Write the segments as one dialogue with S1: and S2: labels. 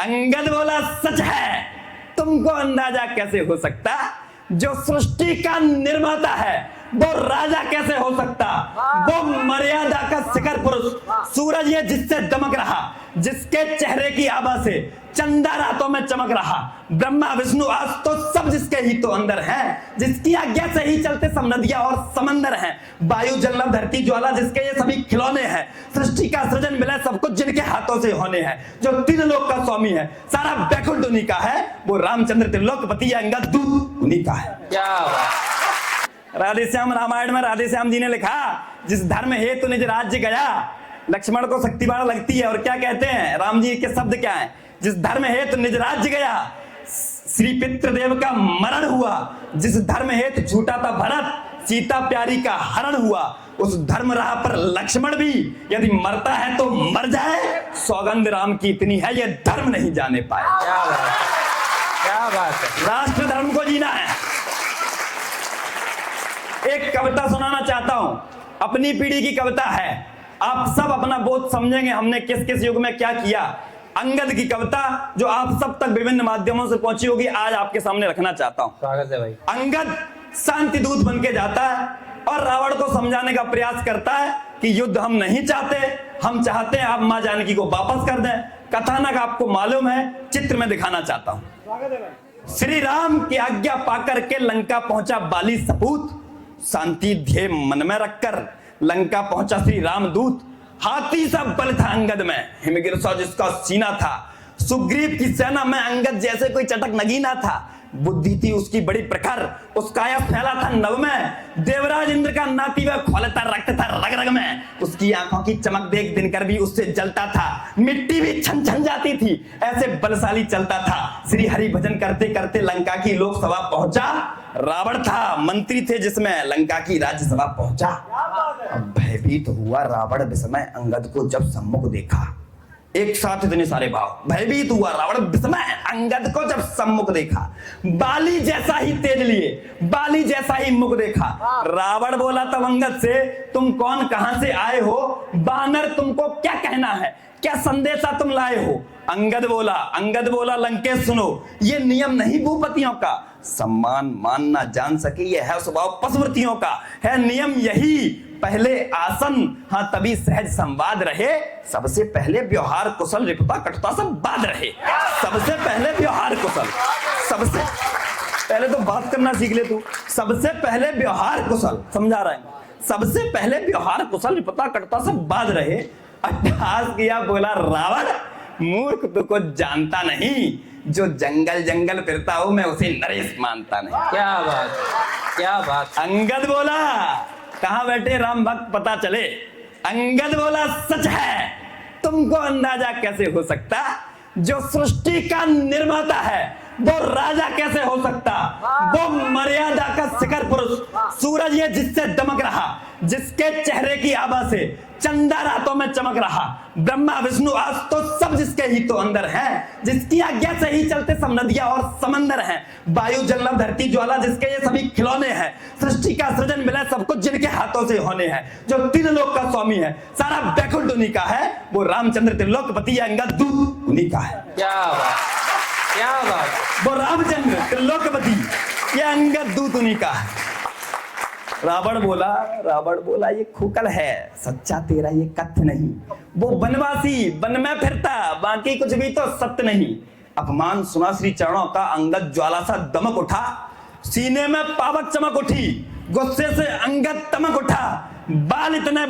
S1: अंगद बोला सच है, तुमको अंदाजा कैसे हो सकता, जो सृष्टि का निर्माता है वो राजा कैसे हो सकता, वो मर्यादा का शिखर पुरुष, सूरज ये जिससे दमक रहा, जिसके चेहरे की आभा से चंदा रातों में चमक रहा, ब्रह्मा विष्णु आज तो सब जिसके ही तो अंदर हैं, जिसकी आज्ञा से ही चलते सब नदियां और समंदर हैं, वायु जल नभ धरती ज्वाला जिसके ये सभी खिलौने हैं, सृष्टि का सृजन मिला सब कुछ जिनके हाथों से होने हैं, जो तीन लोक का स्वामी है, सारा बैकुंठ उन्हीं का है, वो रामचंद्र त्रिलोकपति अंगद दूत उन्हीं का है।
S2: क्या बात।
S1: राधे श्याम रामायण में राधे श्याम जी ने लिखा, जिस धर्म हेतु निज राज्य गया, लक्ष्मण को शक्ति बाण लगती है और क्या कहते हैं राम जी के शब्द क्या है, जिस धर्म हेतु निज राज्य गया, श्री पितृदेव का मरण हुआ, जिस धर्म हेतु छूटा था भरत, सीता प्यारी का हरण हुआ, उस धर्म राह पर लक्ष्मण भी यदि मरता है तो मर जाए, सौगंध राम की इतनी है ये धर्म नहीं जाने पाए।
S2: क्या बात है, क्या बात है।
S1: राष्ट्र धर्म को जीना है। एक कविता सुनाना चाहता हूं, अपनी पीढ़ी की कविता है, आप सब अपना बोध समझेंगे हमने किस किस युग में क्या किया। अंगद की कविता जो आप सब तक विभिन्न माध्यमों से पहुंची होगी, आज आपके सामने रखना चाहता हूं।
S2: स्वागत है भाई।
S1: अंगद शांति दूत बन के जाता है और रावण को समझाने का प्रयास करता है कि युद्ध हम नहीं चाहते, हम चाहते हैं आप मां जानकी को वापस कर दें। कथानक आपको मालूम है, चित्र में दिखाना चाहता हूं। श्री राम की आज्ञा पाकर के लंका पहुंचा बाली सपूत, शांति ध्येय मन में रखकर लंका पहुंचा श्री रामदूत। हाथी सा बल था अंगद में, हिमगिर सा जिसका सीना था, सुग्रीव की सेना में अंगद जैसे कोई चटक नगीना था, बुद्धि थी उसकी बड़ी प्रखर, उसका यह फैला था नभ में, देवराज इंद्र का नाती वह खोलता रक्त था रग रग में, उसकी आंखों की चमक देख दिनकर भी उससे जलता था, मिट्टी भी छन छन जाती थी, ऐसे बलशाली चलता था। श्री हरि भजन करते करते लंका की लोकसभा पहुंचा, रावण था मंत्री थे जिसमें लंका की राज्यसभा पहुंचा। अब भयभीत हुआ रावण विस्मय अंगद को जब सम्मुख देखा, एक साथ इतने सारे भाव। भयभीत हुआ रावण विस्मय अंगद को जब सम्मुख देखा, बाली जैसा ही तेज लिए, बाली जैसा ही मुख देखा। रावण बोला तब अंगद से, तुम कौन कहां से आए हो, बानर तुमको क्या कहना है, क्या संदेशा तुम लाए हो। अंगद बोला लंकेश सुनो, ये नियम नहीं भूपतियों का, सम्मान मानना जान सके ये है स्वभाव पशुवृत्तियों का, है नियम यही पहले आसन, हाँ तभी सहज संवाद रहे, सबसे पहले व्यवहार कुशल रिपता कटता सब बाद रहे। सबसे पहले व्यवहार कुशल, सबसे पहले तो बात करना सीख ले तू, सबसे पहले व्यवहार कुशल, समझा रहे हैं, सबसे पहले व्यवहार कुशल रिपता कटता सब बाद रहे। अट्टहास किया बोला रावण, मूर्ख तुझको जानता नहीं, जो जंगल जंगल फिरता हूं मैं उसे नरेश मानता नहीं।
S2: क्या बात, क्या बात।
S1: अंगद बोला, कहां बैठे राम भक्त पता चले, अंगद बोला सच है, तुमको अंदाजा कैसे हो सकता, जो सृष्टि का निर्माता है वो राजा कैसे हो सकता, वो मर्यादा का शिखर पुरुष, सूरज ये जिससे दमक रहा, जिसके चेहरे की आभा से चंदा रातों में चमक रहा, ब्रह्मा विष्णु आज तो सब जिसके ही तो अंदर हैं, जिसकी आज्ञा से ही चलते सब नदियां और समंदर हैं, वायु जल नभ धरती ज्वाला जिसके ये सभी खिलौने हैं, सृष्टि का सृजन मिला सब कुछ जिनके हाथों से होने हैं, जो तीन लोक का स्वामी है, सारा बैकुंठ उन्हीं का है, वो रामचंद्र त्रिलोकपति अंगद दूत उन्हीं का है।
S2: क्या बात, क्या बात।
S1: वो रामचंद्र त्रिलोकपति ये अंगद दूत उन्हीं का है। रावण बोला ये खोकल है, सच्चा तेरा ये कथ्य नहीं, वो बनवासी वन में फिरता, बाकी कुछ भी तो सत्य नहीं। अपमान सुना श्री चरणों का अंगद ज्वाला सा दमक उठा, सीने में पावक चमक उठी, गुस्से से अंगद तमक उठा, बाल इतने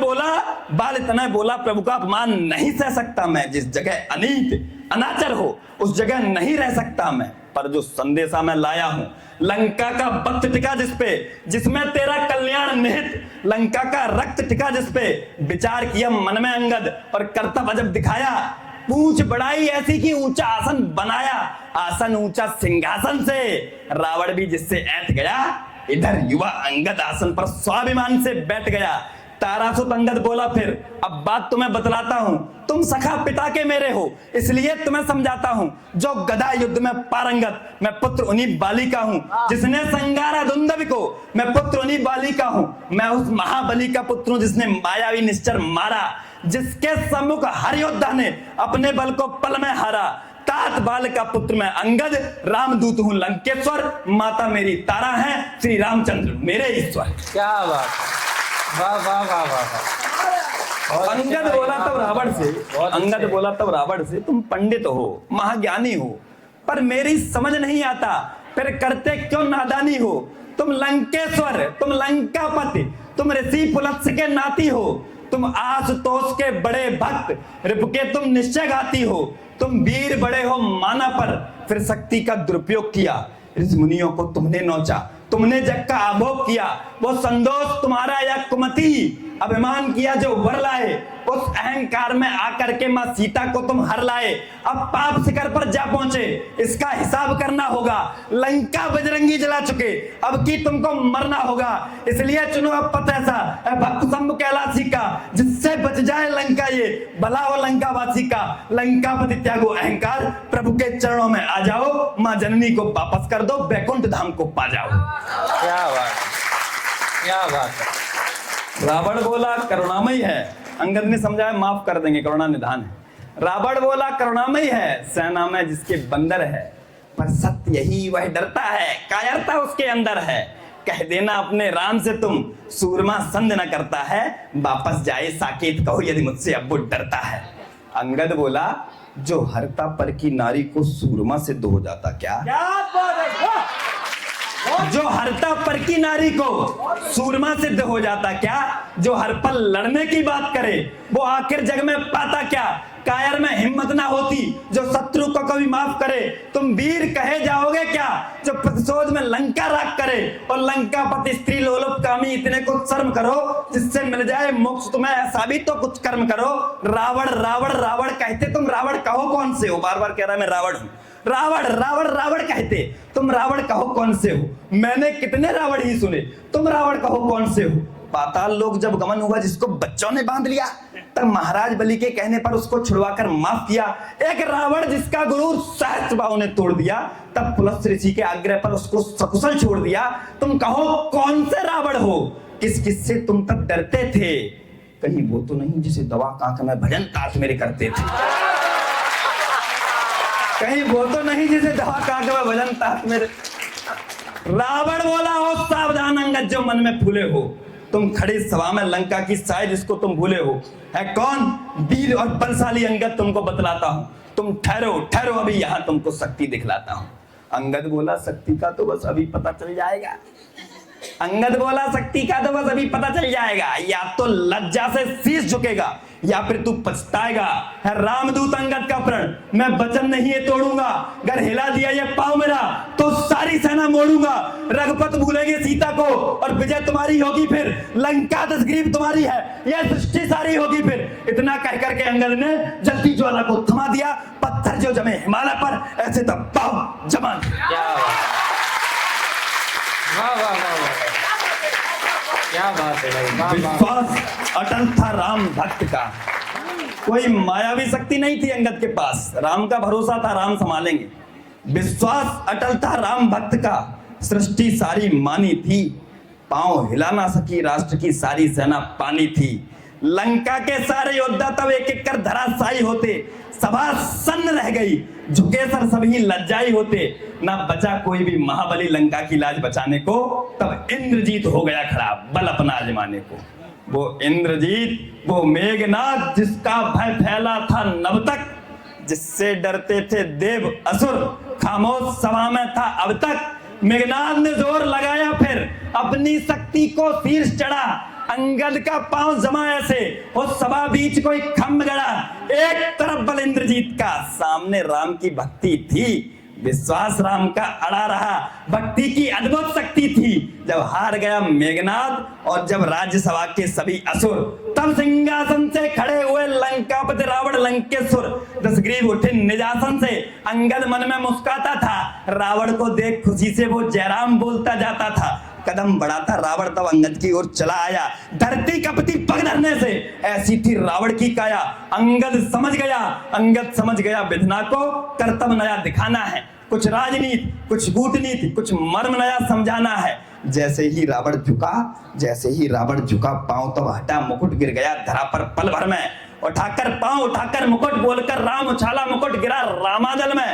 S1: बोला प्रभु का अपमान नहीं सह सकता मैं, जिस जगह अनीत अनाचर हो उस जगह नहीं रह सकता मैं, पर जो संदेशा मैं लाया हूं लंका का वक्त टिका जिसपे, जिसमें तेरा कल्याण निहित, लंका का रक्त टिका जिसपे, विचार किया मन में अंगद और कर्तव्य जब दिखाया, पूंछ बढ़ाई ऐसी कि ऊंचा आसन बनाया, आसन ऊंचा सिंहासन से, रावण भी जिससे ऐठ गया, इधर युवा अंगद आसन पर स्वाभिमान से बैठ गया। तारासुत अंगद बोला फिर, अब बात तुम्हें बतलाता हूं, तुम सखा पिता के मेरे हो इसलिए तुम्हें समझाता हूं, जो गदा युद्ध में पारंगत मैं पुत्र उन्हीं बाली का हूं, जिसने संगारा दुंदभ को मैं पुत्र उन्हीं बाली का हूं, मैं उस महाबली का पुत्र हूं जिसने मायावी निश्चर मारा, जिसके सम्मुख हर योद्धा ने अपने बल को पल में हारा, तात बाल का पुत्र मैं अंगद, रामदूत हूँ लंकेश्वर, माता मेरी तारा है, श्री रामचंद्र मेरे ईश्वर।
S2: क्या बात है, वाह वाह वाह वाह वाह।
S1: अंगद बोला तब रावण से, अंगद बोला तब रावण से, तुम पंडित हो, महाज्ञानी हो, पर मेरी समझ नहीं आता, फिर करते क्यों नादानी हो। तुम लंकेश्वर, तुम लंकापति, तुम ऋषि पुलत्स्य के नाती हो, तुम आशुतोष के बड़े भक्त, रिपु के तुम निश्चय घाती हो, तुम वीर बड़े हो माना पर, फिर शक्ति का दुरुपयोग किया, ऋषि मुनियों को तुमने नोचा, तुमने जग का आभोग किया, वो संदोष तुम्हारा या कुमति, अभिमान किया जो वर लाए, उस अहंकार में आकर के मां सीता को तुम हर लाए, अब पाप शिखर पर जा पहुंचे, इसका हिसाब करना होगा, लंका बजरंगी जला चुके, अब की तुमको मरना होगा, इसलिए चुनो अब पथ ऐसा भक्त शंभु कैलाशी का, जिससे बच जाए लंका ये, भला हो लंकावासी का, लंकापति त्यागो अहंकार, प्रभु के चरणों में आ जाओ, मां जननी को वापस कर दो, बैकुंठ धाम को पा जाओ।
S2: क्या बात, क्या बात है।
S1: रावण बोला करुणामयी है, अंगद ने समझाया माफ कर देंगे, करुणा निधान है। रावण बोला करुणामयी है, सेना में जिसके बंदर है, पर सत्य यही वह डरता है, कायरता उसके अंदर है, कह देना अपने राम से तुम, सूरमा संध न करता है, वापस जाए साकेत कहो यदि मुझसे अब वो डरता है। अंगद बोला जो हरता पर की नारी को सूरमा सिद्ध हो जाता क्या? जो हरता पर की नारी को सूरमा सिद्ध हो जाता क्या? जो हर पल लड़ने की बात करे वो आखिर जग में पाता क्या? कायर में हिम्मत ना होती जो शत्रु को कभी माफ करे, तुम वीर कहे जाओगे क्या? जो प्रतिशोध में लंका राख करे, और लंकापति स्त्री लोलुप कामी इतने को शर्म करो, जिससे मिल जाए मोक्ष तुम्हें, ऐसा भी तो कुछ कर्म करो। रावण रावण रावण कहते तुम रावण कहो कौन से हो? बार बार कह रहा है मैं रावण हूं। रावण रावण रावण कहते तुम रावण कहो कौन से हो? मैंने कितने रावण ही सुने, तुम रावण कहो कौन से हो? पाताल लोक जब गमन हुआ जिसको बच्चों ने बांध लिया, तब महाराज बलि के कहने पर उसको छुड़वाकर माफ किया। एक रावण जिसका गुरूर सहस्त्रबाहु ने तोड़ दिया, तब पुलस्त्य ऋषि के आग्रह पर उसको सकुशल छोड़ दिया। तुम कहो कौन से रावण हो? किस किस से तुम तब डरते थे? कहीं वो तो नहीं जिसे दवा कांख में भजन तात मेरे करते थे? कहीं वो तो नहीं जिसे दवा कांख में भजन तात मेरे? रावण बोला हो सावधान अंगद जो मन में फूले हो, तुम खड़ी सभा में लंका की साय जिसको तुम भूले हो, है कौन वीर और बलशाली अंगद तुमको बतलाता हूं, तुम ठहरो ठहरो अभी यहां तुमको शक्ति दिखलाता हूं। अंगद बोला शक्ति का तो बस अभी पता चल जाएगा, अंगद बोला शक्ति का तो बस अभी पता चल जाएगा, या तो लज्जा से शीश झुकेगा या फिर तू पछताएगा। है रामदूत अंगद का प्रण, मैं वचन नहीं ये तोड़ूंगा, अगर हिला दिया ये पांव मेरा तो सारी सेना मोड़ूंगा। रघुपत भूलेंगे सीता को और विजय तुम्हारी होगी, फिर लंका दशग्रीव तुम्हारी है, यह सृष्टि सारी होगी फिर। इतना कह करके अंगद ने जलती ज्वाला को थमा दिया, पत्थर जो जमे हिमालय पर ऐसे तब पांव जमा।
S2: वाह वाह वाह, क्या बात है भाई।
S1: विश्वास अटल था राम भक्त का, कोई मायावी शक्ति नहीं थी अंगद के पास, राम का भरोसा था राम संभालेंगे। विश्वास अटल था राम भक्त का, सृष्टि सारी मानी थी, पांव हिला ना सकी राष्ट्र की सारी सेना पानी थी। लंका के सारे योद्धा तब एक एक कर धराशायी होते, सभा सन्न रह गई, झुके सर सभी लज्जाई होते, ना बचा कोई भी महाबली लंका की लाज बचाने को। तब इंद्रजीत हो गया खड़ा बल अपना आजमाने को। वो इंद्रजीत वो मेघनाथ जिसका भय फैला था नभ तक, जिससे डरते थे देव असुर, खामोश सभा में था अब तक। मेघनाथ ने जोर लगाया फिर अपनी शक्ति को शीर्ष चढ़ा, अंगद का पांव जमा ऐसे और सभा बीच कोई खम्भ गड़ा। एक तरफ बल इंद्रजीत का, सामने राम की भक्ति थी, विश्वास राम का अड़ा रहा, भक्ति की अद्भुत शक्ति थी। जब हार गया मेघनाथ और जब राज्यसभा के सभी असुर, तब सिंहासन से खड़े हुए लंकापति रावण लंकेश्वर। दशग्रीव उठे निजासन से, अंगद मन में मुस्कुराता था, रावण को देख खुशी से वो जयराम बोलता जाता था। कदम बढ़ाता रावण तब अंगद की ओर चला आया, धरती कपती पग धरने से ऐसी थी रावण की काया। अंगद समझ गया विधना को, कर्तव्य नया दिखाना है, कुछ राजनीति कुछ कूटनीति कुछ मर्म नया समझाना है। जैसे ही रावण झुका पांव तब हटा मुकुट गिर गया धरा पर पल भर में। उठाकर पांव, उठाकर मुकुट, बोलकर राम उछाला, मुकुट गिरा रामादल में।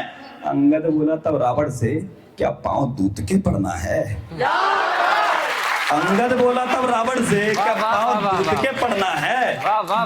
S1: अंगद बोला तब रावण से, क्या पांव दूत के पड़ना है? अंगद बोला तब रावण से, क्या पांव दूत के पड़ना है?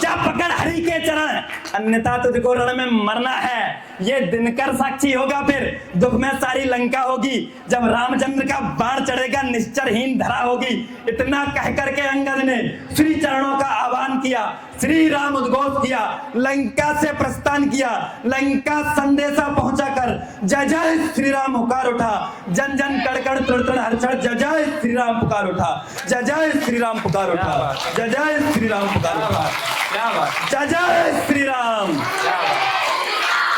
S1: जा पकड़ हरि के चरण, अन्यथा तुझको रण में मरना है। ये दिनकर साक्षी होगा, फिर दुख में सारी लंका होगी, जब रामचंद्र का बाण चढ़ेगा निश्चरहीन धरा होगी। इतना कह करके अंगद ने श्री चरणों का आह्वान किया, श्री राम उद्घोष किया, लंका से प्रस्थान किया। लंका संदेशा पहुंचा कर जय जय श्री राम पुकार उठा, जन जन कड़कड़ तड़तड़ हर्षण जय जय श्री राम पुकार उठा, जय जय श्री राम पुकार उठा, जय जय श्री राम पुकार उठा,
S2: क्या बात,
S1: जय जय श्री राम।
S2: क्या बात।